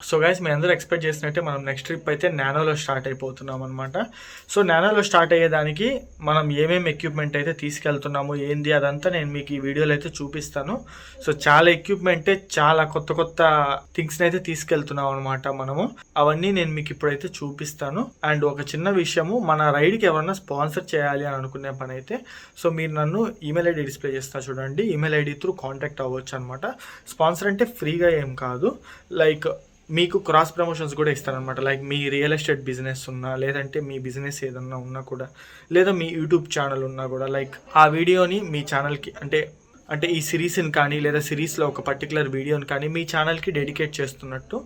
So guys మీ అందరూ expect చేసినట్టే మనం నెక్స్ట్ ట్రిప్ అయితే నానోలో స్టార్ట్ అయిపోతున్నాం అనమాట. సో నానోలో స్టార్ట్ అయ్యేదానికి మనం ఏమేమి ఎక్విప్మెంట్ అయితే తీసుకెళ్తున్నాము ఏంది అదంతా నేను మీకు ఈ వీడియోలో అయితే చూపిస్తాను. సో చాలా ఎక్విప్మెంటే చాలా కొత్త కొత్త థింగ్స్ని అయితే తీసుకెళ్తున్నాం అనమాట మనము. అవన్నీ నేను మీకు ఇప్పుడైతే చూపిస్తాను. అండ్ ఒక చిన్న విషయము, మన రైడ్కి ఎవరన్నా స్పాన్సర్ చేయాలి అని అనుకునే పని అయితే సో మీరు నన్ను ఈమెయిల్ ఐడి డిస్ప్లే చేస్తా చూడండి. ఈమెయిల్ ఐడి త్రూ కాంటాక్ట్ అవ్వచ్చు అనమాట. స్పాన్సర్ అంటే ఫ్రీగా ఏం కాదు, లైక్ మీకు క్రాస్ ప్రమోషన్స్ కూడా ఇస్తారనమాట. లైక్ మీ రియల్ ఎస్టేట్ బిజినెస్ ఉన్నా, లేదంటే మీ బిజినెస్ ఏదన్నా ఉన్నా కూడా, లేదా మీ యూట్యూబ్ ఛానల్ ఉన్నా కూడా, లైక్ ఆ వీడియోని మీ ఛానల్కి అంటే ఈ సిరీస్ని కానీ లేదా సిరీస్లో ఒక పర్టికులర్ వీడియోని కానీ మీ ఛానల్కి డెడికేట్ చేస్తున్నట్టు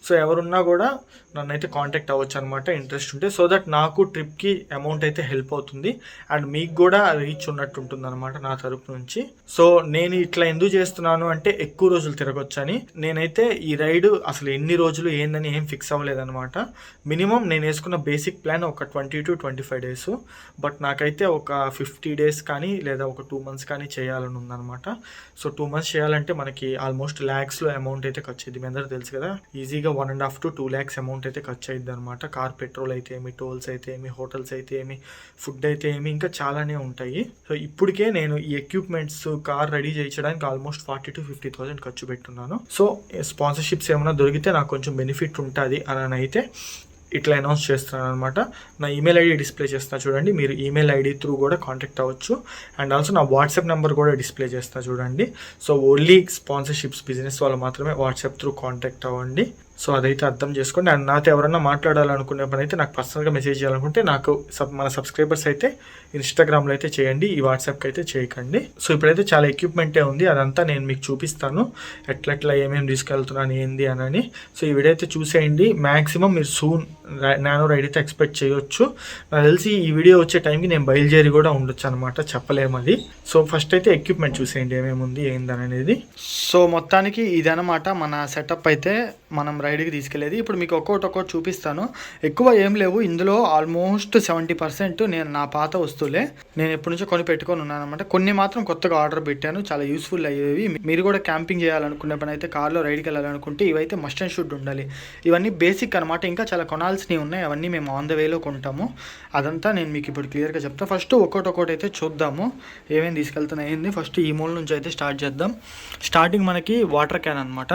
సో ఎవరున్నా కూడా నన్ను అయితే కాంటాక్ట్ అవ్వచ్చు అనమాట ఇంట్రెస్ట్ ఉంటే. సో దట్ నాకు ట్రిప్కి అమౌంట్ అయితే హెల్ప్ అవుతుంది అండ్ మీకు కూడా రీచ్ ఉన్నట్టు ఉంటుంది అనమాట నా తరపు నుంచి. సో నేను ఇట్లా ఎందుకు చేస్తున్నాను అంటే ఎక్కువ రోజులు తిరగొచ్చని. నేనైతే ఈ రైడ్ అసలు ఎన్ని రోజులు ఏందని ఏం ఫిక్స్ అవ్వలేదన్నమాట. మినిమం నేను వేసుకున్న బేసిక్ ప్లాన్ ఒక 20 to 25 days, బట్ నాకైతే ఒక 50 days కానీ లేదా ఒక 2 months కానీ చేయాలని ఉందన్నమాట. సో 2 months చేయాలంటే మనకి ఆల్మోస్ట్ ల్యాక్స్లో అమౌంట్ అయితే ఖర్చు అయింది. మీ అందరూ తెలుసు కదా, ఈజీగా 1.5 to 2 lakhs అమౌంట్ అయితే ఖర్చు అయింది అనమాట. కార్ పెట్రోల్ అయితే ఏమి, టోల్స్ అయితే ఏమి, హోటల్స్ అయితే ఏమి, ఫుడ్ అయితే ఏమి, ఇంకా చాలానే ఉంటాయి. సో ఇప్పటికే నేను ఈ ఎక్విప్మెంట్స్ కార్ రెడీ చేయించడానికి ఆల్మోస్ట్ 40 to 50,000 ఖర్చు పెట్టున్నాను. సో స్పాన్సర్షిప్స్ ఏమైనా దొరికితే నాకు కొంచెం బెనిఫిట్ ఉంటుంది అని అయితే ఇట్లా అనౌన్స్ చేస్తున్నాను అనమాట. నా ఈమెయిల్ ఐడి డిస్ప్లే చేస్తా చూడండి, మీరు ఈమెయిల్ ఐడి త్రూ కూడా కాంటాక్ట్ అవ్వచ్చు. అండ్ ఆల్సో నా వాట్సాప్ నెంబర్ కూడా డిస్ప్లే చేస్తా చూడండి. సో ఓన్లీ స్పాన్సర్షిప్స్ బిజినెస్ వాళ్ళు మాత్రమే వాట్సాప్ త్రూ కాంటాక్ట్ అవ్వండి. సో అదైతే అర్థం చేసుకోండి. అండ్ నాతో ఎవరైనా మాట్లాడాలనుకునే పని అయితే నాకు పర్సనల్గా మెసేజ్ చేయాలనుకుంటే నాకు మన సబ్స్క్రైబర్స్ అయితే ఇన్స్టాగ్రామ్లో అయితే చేయండి, ఈ వాట్సాప్కి అయితే చేయకండి. సో ఇప్పుడైతే చాలా ఎక్విప్మెంటే ఉంది, అదంతా నేను మీకు చూపిస్తాను ఎట్లా ఏమేమి తీసుకెళ్తున్నాను ఏంది అని. సో ఈ వీడియో అయితే చూసేయండి. మ్యాక్సిమం మీరు సూన్ నానో రైడ్ అయితే ఎక్స్పెక్ట్ చేయొచ్చు. నాకు తెలిసి ఈ వీడియో వచ్చే టైంకి నేను బయలుదేరి కూడా ఉండొచ్చు అనమాట, చెప్పలేము అది. సో ఫస్ట్ అయితే ఎక్విప్మెంట్ చూసేయండి ఏమేమి ఉంది ఏందని అనేది. సో మొత్తానికి ఇదనమాట మన సెటప్ అయితే మనం రైడ్కి తీసుకెళ్ళేది. ఇప్పుడు మీకు ఒక్కొక్కటి చూపిస్తాను. ఎక్కువ ఏం లేవు ఇందులో, ఆల్మోస్ట్ 70% నేను నా పాత వస్తువులే, నేను ఎప్పటి నుంచో కొని పెట్టుకొని ఉన్నాను అనమాట. కొన్ని మాత్రం కొత్తగా ఆర్డర్ పెట్టాను, చాలా యూస్ఫుల్ అయ్యేవి. మీరు కూడా క్యాంపింగ్ చేయాలనుకునే పని అయితే, కార్లో రైడ్కి వెళ్ళాలనుకుంటే ఇవైతే మస్ట్ అండ్ షుడ్ ఉండాలి. ఇవన్నీ బేసిక్ అనమాట, ఇంకా చాలా కొనాల్సినవి ఉన్నాయి, అవన్నీ మేము ఆన్ ద వేలో కొంటాము. అదంతా నేను మీకు ఇప్పుడు క్లియర్గా చెప్తాను. ఫస్ట్ ఒక్కొక్కటి అయితే చూద్దాము ఏమేమి తీసుకెళ్తున్నాయి. ఫస్ట్ ఈ మూల నుంచి అయితే స్టార్ట్ చేద్దాం. స్టార్టింగ్ మనకి వాటర్ క్యాన్ అనమాట.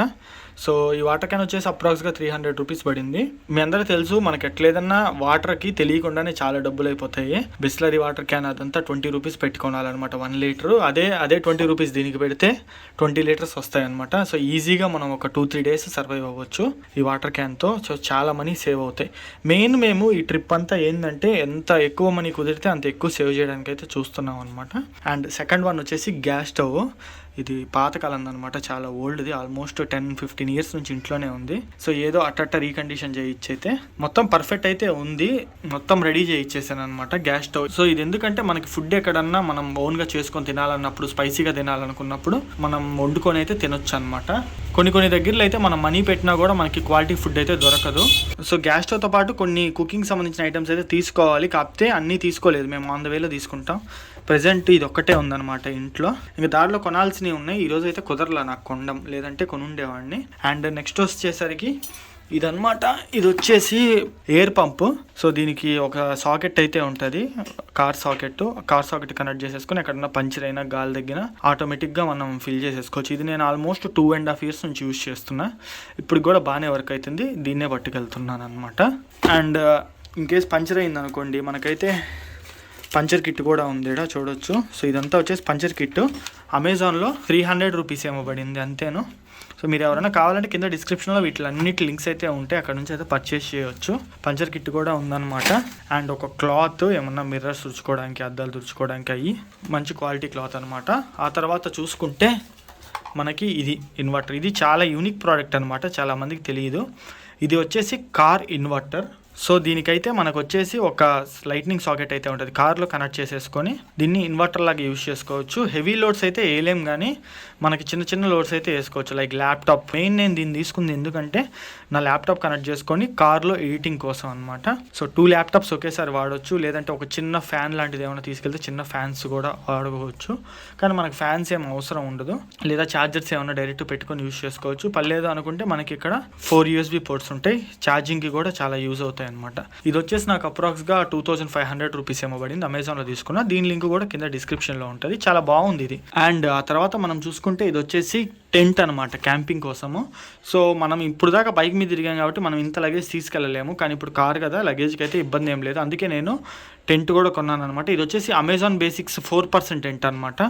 సో ఈ వాటర్ క్యాన్ వచ్చేసి అప్రాక్స్గా 300 రూపీస్ పడింది. మీ అందరూ తెలుసు మనకి ఎట్లేదన్నా వాటర్కి తెలియకుండానే చాలా డబ్బులు అయిపోతాయి. బిస్లరీ వాటర్ క్యాన్ అదంతా 20 రూపీస్ పెట్టుకోవాలన్నమాట 1 లీటర్. అదే 20 రూపీస్ దీనికి పెడితే 20 లీటర్స్ వస్తాయి అనమాట. సో ఈజీగా మనం ఒక 2-3 days సర్వైవ్ అవ్వచ్చు ఈ వాటర్ క్యాన్తో. సో చాలా మనీ సేవ్ అవుతాయి. మెయిన్ మేము ఈ ట్రిప్ అంతా ఏంటంటే ఎంత ఎక్కువ మనీ కుదిరితే అంత ఎక్కువ సేవ్ చేయడానికి అయితే చూస్తున్నాం అనమాట. అండ్ సెకండ్ వన్ వచ్చేసి గ్యాస్ స్టవ్. ఇది పాతకాలం అనమాట, చాలా ఓల్డ్ది, ఆల్మోస్ట్ 10-15 years నుంచి ఇంట్లోనే ఉంది. సో ఏదో అట్ట రీకండిషన్ చేయించైతే మొత్తం పర్ఫెక్ట్ అయితే ఉంది, మొత్తం రెడీ చేయించేసాను అనమాట గ్యాస్ స్టవ్. సో ఇది ఎందుకంటే మనకి ఫుడ్ ఎక్కడన్నా మనం ఓన్గా చేసుకొని తినాలన్నప్పుడు, స్పైసీగా తినాలనుకున్నప్పుడు మనం వండుకొని అయితే తినొచ్చు అనమాట. కొన్ని దగ్గరలో అయితే మనం మనీ పెట్టినా కూడా మనకి క్వాలిటీ ఫుడ్ అయితే దొరకదు. సో గ్యాస్ స్టవ్తో పాటు కొన్ని కుకింగ్ సంబంధించిన ఐటమ్స్ అయితే తీసుకోవాలి, కాకపోతే అన్నీ తీసుకోలేదు, మేము ఆన్ ద వేలో తీసుకుంటాం. ప్రజెంట్ ఇది ఒక్కటే ఉందన్నమాట ఇంట్లో, ఇంకా దాంట్లో కొనాల్సినవి ఉన్నాయి. ఈరోజు అయితే కుదరలా నాకు కొనడం, లేదంటే కొనుండేవాడిని. అండ్ నెక్స్ట్ వచ్చేసరికి ఇదన్నమాట, ఇది వచ్చేసి ఎయిర్ పంపు. సో దీనికి ఒక సాకెట్ అయితే ఉంటుంది, కార్ సాకెట్ కనెక్ట్ చేసేసుకుని ఎక్కడన్నా పంచర్ అయినా గాలి దగ్గర ఆటోమేటిక్గా మనం ఫిల్ చేసేసుకోవచ్చు. ఇది నేను ఆల్మోస్ట్ 2.5 years నుంచి యూజ్ చేస్తున్నా, ఇప్పుడు కూడా బాగానే వర్క్ అవుతుంది, దీన్నే పట్టుకెళ్తున్నాను అనమాట. అండ్ ఇన్ కేస్ పంచర్ అయింది అనుకోండి, మనకైతే పంచర్ కిట్ కూడా ఉంది ఇక్కడ చూడొచ్చు. సో ఇదంతా వచ్చేసి పంచర్ కిట్, అమెజాన్లో 300 రూపీస్ ఏమో పడింది అంతేను. సో మీరు ఎవరైనా కావాలంటే కింద డిస్క్రిప్షన్లో వీటిలన్నిటి లింక్స్ అయితే ఉంటాయి, అక్కడ నుంచి అయితే పర్చేస్ చేయవచ్చు. పంచర్ కిట్ కూడా ఉందన్నమాట. అండ్ ఒక క్లాత్, ఏమన్నా మిర్రర్స్ తుడుచుకోవడానికి, అద్దాలు తుడుచుకోవడానికి అయ్యి మంచి క్వాలిటీ క్లాత్ అనమాట. ఆ తర్వాత చూసుకుంటే మనకి ఇది ఇన్వర్టర్. ఇది చాలా యూనిక్ ప్రోడక్ట్ అనమాట, చాలామందికి తెలియదు. ఇది వచ్చేసి కార్ ఇన్వర్టర్. సో దీనికైతే మనకు వచ్చేసి ఒక లైట్నింగ్ సాకెట్ అయితే ఉంటుంది, కార్లో కనెక్ట్ చేసేసుకొని దీన్ని ఇన్వర్టర్ లాగా యూజ్ చేసుకోవచ్చు. హెవీ లోడ్స్ అయితే వేయలేం, కానీ మనకి చిన్న చిన్న లోడ్స్ అయితే వేసుకోవచ్చు. లైక్ ల్యాప్టాప్ మెయిన్ నేను దీన్ని తీసుకుంది ఎందుకంటే నా ల్యాప్టాప్ కనెక్ట్ చేసుకొని కార్లో ఎడిటింగ్ కోసం అనమాట. సో 2 ల్యాప్టాప్స్ ఒకేసారి వాడవచ్చు, లేదంటే ఒక చిన్న ఫ్యాన్ లాంటిది ఏమైనా తీసుకెళ్తే చిన్న ఫ్యాన్స్ కూడా వాడుకోవచ్చు. కానీ మనకి ఫ్యాన్స్ ఏం అవసరం ఉండదు, లేదా ఛార్జర్స్ ఏమైనా డైరెక్ట్ పెట్టుకొని యూజ్ చేసుకోవచ్చు. పర్లేదు అనుకుంటే మనకి ఇక్కడ 4 USB పోర్ట్స్ ఉంటాయి, ఛార్జింగ్కి కూడా చాలా యూజ్ అవుతాయి అనమాట. ఇది వచ్చేసి నాకు అప్రాక్స్గా 2500 రూపీస్ ఏమో పడింది, అమెజాన్లో తీసుకున్నా. దీని లింక్ కూడా కింద డిస్క్రిప్షన్లో ఉంటుంది, చాలా బాగుంది ఇది. అండ్ ఆ తర్వాత మనం చూసుకుంటే ఇది వచ్చేసి టెంట్ అనమాట, క్యాంపింగ్ కోసము. సో మనం ఇప్పుడు దాకా బైక్ మీద తిరిగాం కాబట్టి మనం ఇంత లగేజ్ తీసుకెళ్ళలేము, కానీ ఇప్పుడు కార్ కదా, లగేజ్కి అయితే ఇబ్బంది ఏం లేదు. అందుకే నేను టెంట్ కూడా కొన్నాను అనమాట. ఇది వచ్చేసి అమెజాన్ బేసిక్స్ 4% టెంట్ అనమాట.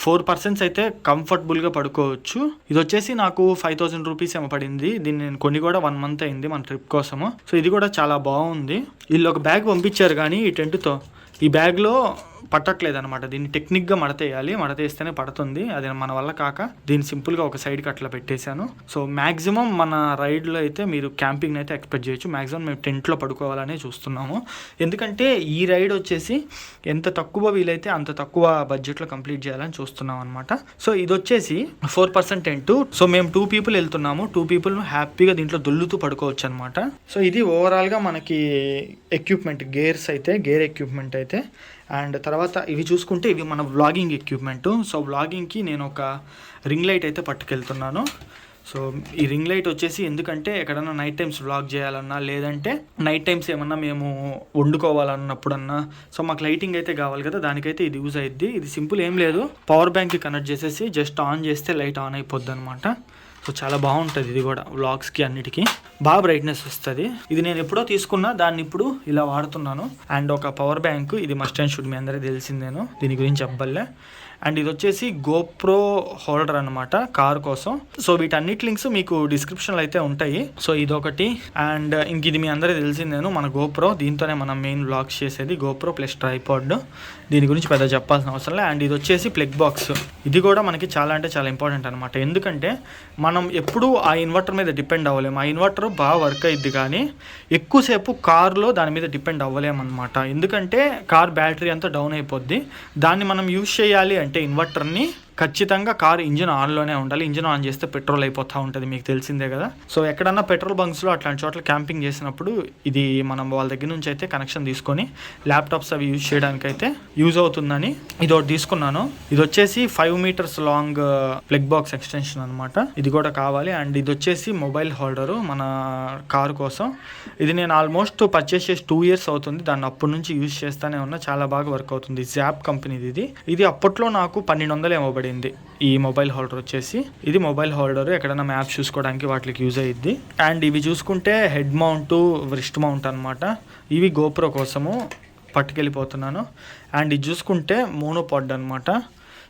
4 పర్సన్స్ అయితే కంఫర్టబుల్గా పడుకోవచ్చు. ఇది వచ్చేసి నాకు 5000 రూపీస్ ఏమో పడింది. దీన్ని నేను కొన్ని కూడా 1 మంత్ అయింది మన ట్రిప్ కోసము. సో ఇది కూడా చాలా బాగుంది. వీళ్ళు ఒక బ్యాగ్ పంపించారు, కానీ ఈ టెంట్తో ఈ బ్యాగ్లో పట్టట్లేదు అనమాట. దీన్ని టెక్నిక్గా మడతేయాలి, మడతేస్తేనే పడుతుంది. అది మన వల్ల కాక దీన్ని సింపుల్గా ఒక సైడ్కి అట్లా పెట్టేశాను. సో మ్యాక్సిమం మన రైడ్లో అయితే మీరు క్యాంపింగ్ అయితే ఎక్స్పెక్ట్ చేయొచ్చు. మ్యాక్సిమం మేము టెంట్లో పడుకోవాలనే చూస్తున్నాము, ఎందుకంటే ఈ రైడ్ వచ్చేసి ఎంత తక్కువ వీలైతే అంత తక్కువ బడ్జెట్లో కంప్లీట్ చేయాలని చూస్తున్నాం అనమాట. సో ఇది వచ్చేసి 4% టెంట్. సో మేము 2 పీపుల్ వెళ్తున్నాము, 2 పీపుల్ హ్యాపీగా దీంట్లో దొల్లుతూ పడుకోవచ్చు అనమాట. సో ఇది ఓవరాల్గా మనకి ఎక్విప్మెంట్, గేర్ ఎక్విప్మెంట్ అయితే. అండ్ తర్వాత ఇవి చూసుకుంటే ఇవి మన వ్లాగింగ్ ఎక్విప్మెంట్. సో వ్లాగింగ్కి నేను ఒక రింగ్ లైట్ అయితే పట్టుకెళ్తున్నాను. సో ఈ రింగ్ లైట్ వచ్చేసి ఎందుకంటే ఎక్కడన్నా నైట్ టైమ్స్ వ్లాగ్ చేయాలన్నా, లేదంటే నైట్ టైమ్స్ ఏమన్నా మేము వండుకోవాలన్నప్పుడన్నా, సో మాకు లైటింగ్ అయితే కావాలి కదా, దానికైతే ఇది యూజ్ అయ్యిద్ది. ఇది సింపుల్ ఏం లేదు, పవర్ బ్యాంక్కి కనెక్ట్ చేసేసి జస్ట్ ఆన్ చేస్తే లైట్ ఆన్ అయిపోద్ది అనమాట. సో చాలా బాగుంటుంది ఇది కూడా, వ్లాగ్స్కి అన్నిటికీ బాగా బ్రైట్నెస్ వస్తుంది. ఇది నేను ఎప్పుడో తీసుకున్నా, దాన్ని ఇప్పుడు ఇలా వాడుతున్నాను. అండ్ ఒక పవర్ బ్యాంక్, ఇది మస్ట్ అండ్ షుడ్, మీ అందరికీ తెలిసిందేను, దీని గురించి చెప్పలే. అండ్ ఇది వచ్చేసి గోప్రో హోల్డర్ అనమాట కార్ కోసం. సో వీటన్నిటి లింక్స్ మీకు డిస్క్రిప్షన్లో అయితే ఉంటాయి. సో ఇదొకటి. అండ్ ఇంక ఇది మీ అందరికీ తెలిసిందేను, మన గోప్రో, దీంతోనే మనం మెయిన్ వ్లాగ్స్ చేసేది. గోప్రో ప్లస్ ట్రైపాడ్, దీని గురించి పెద్ద చెప్పాల్సిన అవసరం లేదు. అండ్ ఇది వచ్చేసి ప్లగ్ బాక్స్. ఇది కూడా మనకి చాలా అంటే చాలా ఇంపార్టెంట్ అనమాట, ఎందుకంటే మనం ఎప్పుడూ ఆ ఇన్వర్టర్ మీద డిపెండ్ అవ్వలేము. ఆ ఇన్వర్టర్ బాగా వర్క్ అయ్యిద్ది, కానీ ఎక్కువసేపు కార్లో దాని మీద డిపెండ్ అవ్వలేము అనమాట. ఎందుకంటే కార్ బ్యాటరీ అంతా డౌన్ అయిపోద్ది. దాన్ని మనం యూజ్ చేయాలి అంటే ఇన్వర్టర్ని ఖచ్చితంగా కార్ ఇంజిన్ ఆన్లోనే ఉండాలి. ఇంజిన్ ఆన్ చేస్తే పెట్రోల్ అయిపోతూ ఉంటుంది, మీకు తెలిసిందే కదా. సో ఎక్కడన్నా పెట్రోల్ బంక్స్లో అట్లాంటి చోట్ల క్యాంపింగ్ చేసినప్పుడు ఇది మనం వాళ్ళ దగ్గర నుంచి అయితే కనెక్షన్ తీసుకొని ల్యాప్టాప్స్ అవి యూజ్ చేయడానికి అయితే యూజ్ అవుతుందని ఇది ఒకటి తీసుకున్నాను. ఇది వచ్చేసి 5 metres long plug box extension అనమాట, ఇది కూడా కావాలి. అండ్ ఇది వచ్చేసి మొబైల్ హోల్డరు మన కారు కోసం. ఇది నేను ఆల్మోస్ట్ పర్చేస్ చేసి 2 ఇయర్స్ అవుతుంది, దాన్ని అప్పటి నుంచి యూజ్ చేస్తూనే ఉన్నా, చాలా బాగా వర్క్ అవుతుంది. జాప్ కంపెనీది ఇది అప్పట్లో నాకు 1200 ఏమో పడింది ఈ మొబైల్ హోల్డర్ వచ్చేసి. ఇది మొబైల్ హోల్డర్, ఎక్కడైనా మ్యాప్స్ చూసుకోవడానికి వాటికి యూజ్ అయ్యిద్ది. అండ్ ఇవి చూసుకుంటే హెడ్ మౌంట్, రిస్ట్ మౌంట్ అనమాట. ఇవి గోప్రో కోసము పట్టుకెళ్ళిపోతున్నాను. అండ్ ఇది చూసుకుంటే మోనోపాడ్ అనమాట.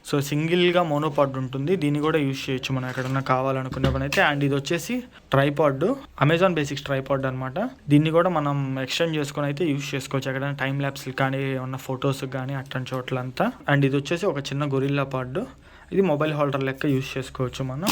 సో సింగిల్గా మోనోపాడ్ ఉంటుంది, దీన్ని కూడా యూజ్ చేయొచ్చు మనం ఎక్కడన్నా కావాలనుకునే పని అయితే. అండ్ ఇది వచ్చేసి ట్రైపాడ్, అమెజాన్ బేసిక్స్ ట్రైపాడ్ అనమాట. దీన్ని కూడా మనం ఎక్స్టెండ్ చేసుకొని అయితే యూజ్ చేసుకోవచ్చు ఎక్కడైనా టైం ల్యాప్స్కి కానీ, ఏమన్నా ఫొటోస్కి కానీ అట్లాంటి చోట్లంతా. అండ్ ఇది వచ్చేసి ఒక చిన్న గొరిల్లా పాడ్, ఇది మొబైల్ హోల్డర్ లెక్క యూజ్ చేసుకోవచ్చు మనం.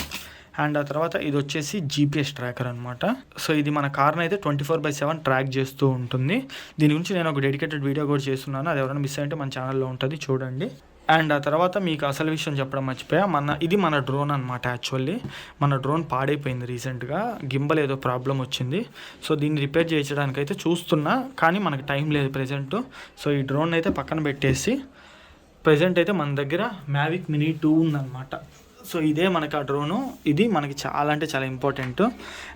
అండ్ ఆ తర్వాత ఇది వచ్చేసి GPS ట్రాకర్ అనమాట. సో ఇది మన కార్ని అయితే 24/7 ట్రాక్ చేస్తూ ఉంటుంది. దీని గురించి నేను ఒక డెడికేటెడ్ వీడియో కూడా చేస్తున్నాను, అది ఎవరైనా మిస్ అయ్యింటే మన ఛానల్లో ఉంటుంది, చూడండి. అండ్ ఆ తర్వాత మీకు అసలు విషయం చెప్పడం మర్చిపోయా, ఇది మన డ్రోన్ అనమాట. యాక్చువల్లీ మన డ్రోన్ పాడైపోయింది రీసెంట్గా, గింబల్ ఏదో ప్రాబ్లం వచ్చింది. సో దీన్ని రిపేర్ చేయించడానికి అయితే చూస్తున్నా, కానీ మనకి టైం లేదు ప్రెజెంట్. సో ఈ డ్రోన్ అయితే పక్కన పెట్టేసి ప్రెజెంట్ అయితే మన దగ్గర Mavic Mini 2 ఉందన్నమాట. సో ఇదే మనకి ఆ డ్రోను, ఇది మనకి చాలా అంటే చాలా ఇంపార్టెంట్.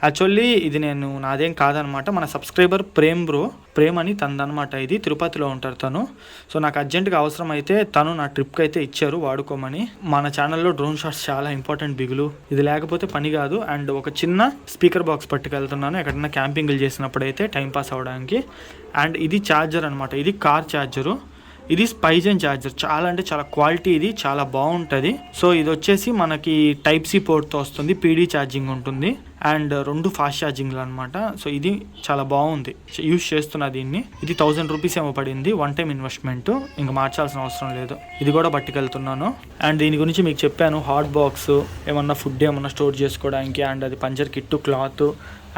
యాక్చువల్లీ ఇది నేను నాదేం కాదనమాట, మన సబ్స్క్రైబర్ ప్రేమ్ అని తనదనమాట. ఇది తిరుపతిలో ఉంటారు తను. సో నాకు అర్జెంటుగా అవసరం అయితే తను నా ట్రిప్కి అయితే ఇచ్చారు వాడుకోమని. మన ఛానల్లో డ్రోన్ షాట్స్ చాలా ఇంపార్టెంట్ బిగులు, ఇది లేకపోతే పని కాదు. అండ్ ఒక చిన్న స్పీకర్ బాక్స్ పట్టుకెళ్తున్నాను ఎక్కడన్నా క్యాంపింగ్లు చేసినప్పుడు అయితే టైంపాస్ అవ్వడానికి. అండ్ ఇది ఛార్జర్ అనమాట, ఇది కార్ ఛార్జరు. ఇది స్పైజన్ ఛార్జర్, చాలా అంటే చాలా క్వాలిటీ, ఇది చాలా బాగుంటుంది. సో ఇది వచ్చేసి మనకి Type-C పోర్ట్తో వస్తుంది, PD ఛార్జింగ్ ఉంటుంది. అండ్ 2 ఫాస్ట్ ఛార్జింగ్లు అనమాట. సో ఇది చాలా బాగుంది, యూజ్ చేస్తున్నా దీన్ని. ఇది 1000 రూపీస్ ఏమో పడింది, వన్ టైం ఇన్వెస్ట్మెంట్, ఇంకా మార్చాల్సిన అవసరం లేదు. ఇది కూడా పట్టుకెళ్తున్నాను. అండ్ దీని గురించి మీకు చెప్పాను, హాట్ బాక్స్, ఏమన్నా ఫుడ్ ఏమన్నా స్టోర్ చేసుకోవడానికి, అండ్ అది puncture kit, cloth.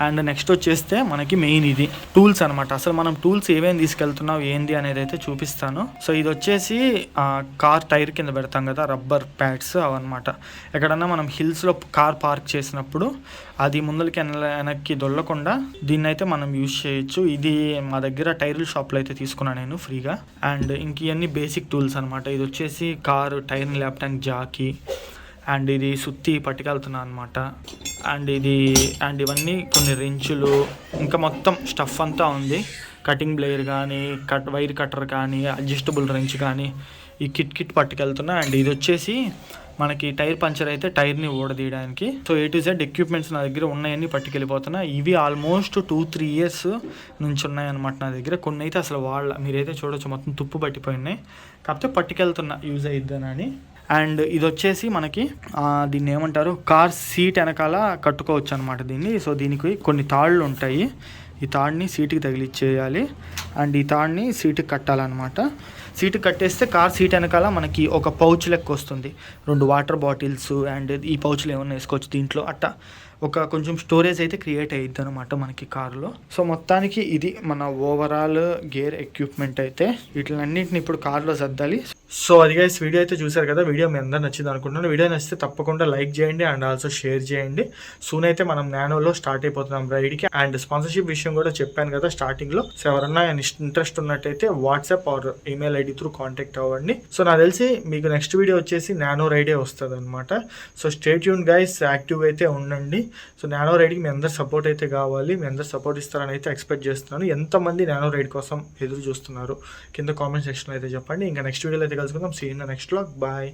And next వచ్చేస్తే మనకి మెయిన్ ఇది టూల్స్ అనమాట. అసలు మనం టూల్స్ ఏమేమి తీసుకెళ్తున్నాం ఏంది అనేది అయితే చూపిస్తాను. సో ఇది వచ్చేసి కార్ టైర్ కింద పెడతాం కదా, రబ్బర్ ప్యాడ్స్ అవన్నమాట. ఎక్కడన్నా మనం హిల్స్లో కార్ పార్క్ చేసినప్పుడు అది ముందరికి వెనక్కి దొల్లకుండా దీన్ని అయితే మనం యూజ్ చేయొచ్చు. ఇది మా దగ్గర టైర్ల షాప్లో అయితే తీసుకున్నాను నేను ఫ్రీగా. అండ్ ఇంక ఇవన్నీ బేసిక్ టూల్స్ అనమాట. ఇది వచ్చేసి కారు టైర్ని లేపడానికి జాకీ, అండ్ ఇది సుత్తి పట్టుకెళ్తున్నా అనమాట. అండ్ ఇవన్నీ కొన్ని రెంచులు, ఇంకా మొత్తం స్టఫ్ అంతా ఉంది. కటింగ్ బ్లేయర్ కానీ, వైర్ కట్టర్ కానీ, అడ్జస్టబుల్ రెంచ్ కానీ, ఈ కిట్ పట్టుకెళ్తున్నా. అండ్ ఇది వచ్చేసి మనకి టైర్ పంచర్ అయితే టైర్ని ఊడదీయడానికి. So A to Z equipments నా దగ్గర ఉన్నాయని పట్టుకెళ్ళిపోతున్నా. ఇవి ఆల్మోస్ట్ 2-3 ఇయర్స్ నుంచి ఉన్నాయన్నమాట నా దగ్గర. కొన్ని అయితే అసలు మీరైతే చూడొచ్చు, మొత్తం తుప్పు పట్టిపోయినాయి. కాకపోతే పట్టుకెళ్తున్నా యూజ్ అయిద్దానని. అండ్ ఇది వచ్చేసి మనకి దీన్ని ఏమంటారు, కార్ సీట్ వెనకాల కట్టుకోవచ్చు అనమాట దీన్ని. సో దీనికి కొన్ని తాళ్ళు ఉంటాయి, ఈ తాడుని సీటుకి తగిలిచ్చేయాలి. అండ్ ఈ తాడుని సీటుకి కట్టాలన్నమాట. సీటుకి కట్టేస్తే కార్ సీట్ వెనకాల మనకి ఒక పౌచ్ లెక్క వస్తుంది, 2 వాటర్ బాటిల్స్, అండ్ ఈ పౌచ్లు ఏమన్నా వేసుకోవచ్చు దీంట్లో. అట్టా ఒక కొంచెం స్టోరేజ్ అయితే క్రియేట్ అయ్యిద్ది అనమాట మనకి కారులో. సో మొత్తానికి ఇది మన ఓవరాల్ గేర్ ఎక్విప్మెంట్ అయితే. వీటిలన్నింటిని ఇప్పుడు కార్లో సర్దాలి. సో అది గైస్, వీడియో అయితే చూసారు కదా. వీడియో మీ అందరూ నచ్చింది అనుకుంటున్నాను. వీడియో నచ్చితే తప్పకుండా లైక్ చేయండి అండ్ ఆల్సో షేర్ చేయండి. సూన్ అయితే మనం నానోలో స్టార్ట్ అయిపోతున్నాం రైడ్కి. అండ్ స్పాన్సర్షిప్ విషయం కూడా చెప్పాను కదా స్టార్టింగ్లో. సో ఎవరన్నా ఇంట్రెస్ట్ ఉన్నట్టయితే WhatsApp or email ID through contact అవ్వండి. సో నాకు తెలిసి మీకు నెక్స్ట్ వీడియో వచ్చేసి నానో రైడే వస్తుంది అనమాట. So stay tune guys, active అయితే ఉండండి. సో నానో రైడ్కి మీ అందరు సపోర్ట్ అయితే కావాలి. మీ అందరు సపోర్ట్ ఇస్తారని అయితే ఎక్స్పెక్ట్ చేస్తున్నాను. ఎంతమంది నానో రైడ్ కోసం ఎదురు చూస్తున్నారు కింద కామెంట్ సెక్షన్లో అయితే చెప్పండి. ఇంకా నెక్స్ట్ వీడియోలో అయితే కలుసుకుందాం. See in the next vlog. Bye.